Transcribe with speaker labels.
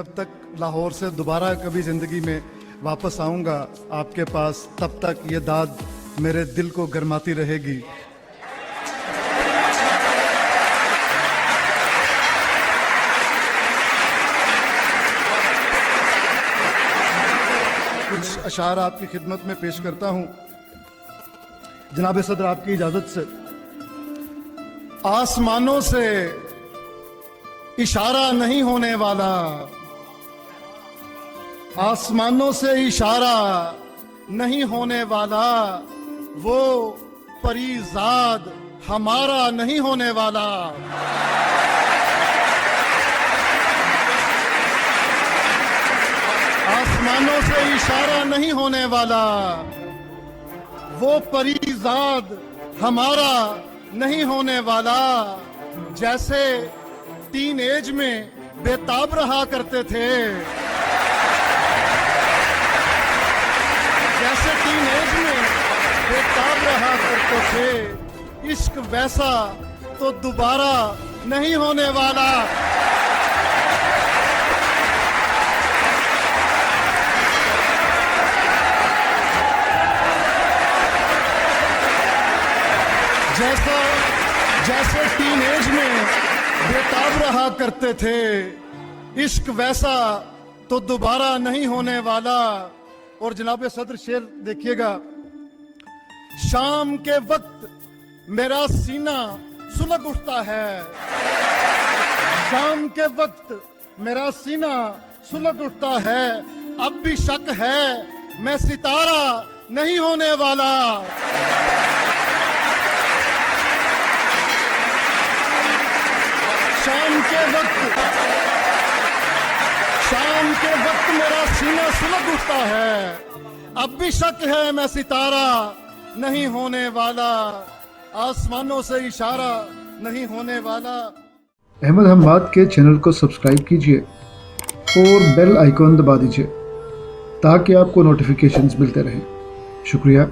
Speaker 1: जब तक लाहौर से दोबारा कभी ज़िंदगी में वापस आऊँगा आपके पास, तब तक ये दाद मेरे दिल को गरमाती रहेगी। कुछ अशार आपकी खिदमत में पेश करता हूँ जनाब सदर, आपकी इजाज़त से। आसमानों से इशारा नहीं होने वाला, आसमानों से इशारा नहीं होने वाला, वो परीज़ाद हमारा नहीं होने वाला। आसमानों से इशारा नहीं होने वाला, वो परीज़ाद हमारा नहीं होने वाला। जैसे टीन एज में बेताब रहा करते थे, जैसे टीन एज में बेताब रहा करते थे, इश्क वैसा तो दोबारा नहीं होने वाला। जैसे टीन एज में बेताब रहा करते थे, इश्क वैसा तो दोबारा नहीं होने वाला। और जनाब सदर शेर देखिएगा। शाम के वक्त मेरा सीना सुलग उठता है, शाम के वक्त मेरा सीना सुलग उठता है, अब भी शक है मैं सितारा नहीं होने वाला। शाम के वक्त मेरा सीना सुलग उठता है, अब भी शक है मैं सितारा नहीं होने वाला। आसमानों से इशारा नहीं होने वाला।
Speaker 2: अहमद हम्माद के चैनल को सब्सक्राइब कीजिए और बेल आइकॉन दबा दीजिए ताकि आपको नोटिफिकेशंस मिलते रहें। शुक्रिया।